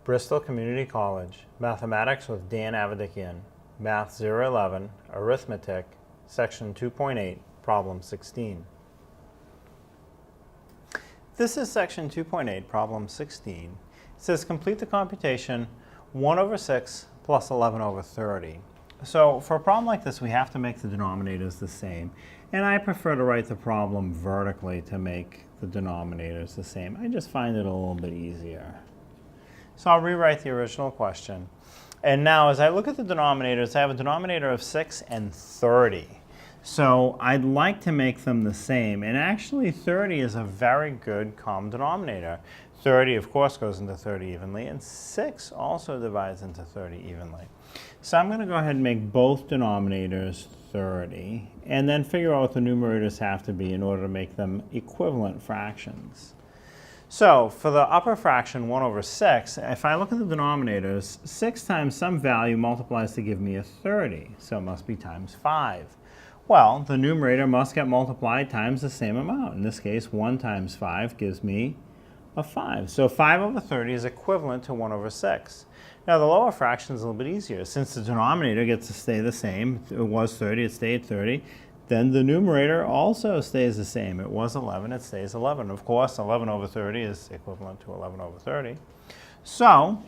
Bristol Community College, Mathematics with Dan Avedikian, Math 011, Arithmetic, Section 2.8, Problem 16. This is Section 2.8, Problem 16. It says complete the computation 1 over 6 plus 11 over 30. So for a problem like this, we have to make the denominators the same. And I prefer to write the problem vertically to make the denominators the same. I just find it a little bit easier. So I'll rewrite the original question. And now as I look at the denominators, I have a denominator of 6 and 30. So I'd like to make them the same. And actually 30 is a very good common denominator. 30, of course, goes into 30 evenly, and 6 also divides into 30 evenly. So I'm going to go ahead and make both denominators 30, and then figure out what the numerators have to be in order to make them equivalent fractions. So for the upper fraction, 1 over 6, if I look at the denominators, 6 times some value multiplies to give me a 30, so it must be times 5. Well, the numerator must get multiplied times the same amount. In this case, 1 times 5 gives me a 5. So 5 over 30 is equivalent to 1 over 6. Now the lower fraction is a little bit easier. Since the denominator gets to stay the same, it was 30, it stayed 30, then the numerator also stays the same. It was 11, it stays 11. Of course, 11 over 30 is equivalent to 11 over 30. So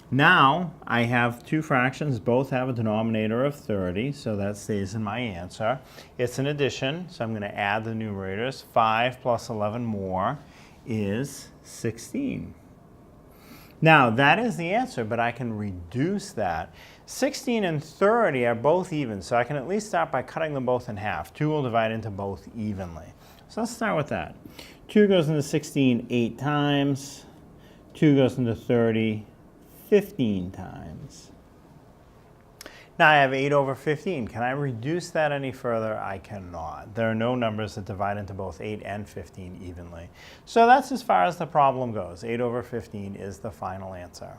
now I have two fractions, both have a denominator of 30, so that stays in my answer. It's an addition, so I'm going to add the numerators. 5 plus 11 more is 16. Now that is the answer, but I can reduce that. 16 and 30 are both even, so I can at least start by cutting them both in half. 2 will divide into both evenly. So let's start with that. 2 goes into 16 8 times. 2 goes into 30 15 times. Now I have 8 over 15. Can I reduce that any further? I cannot. There are no numbers that divide into both 8 and 15 evenly. So that's as far as the problem goes. 8 over 15 is the final answer.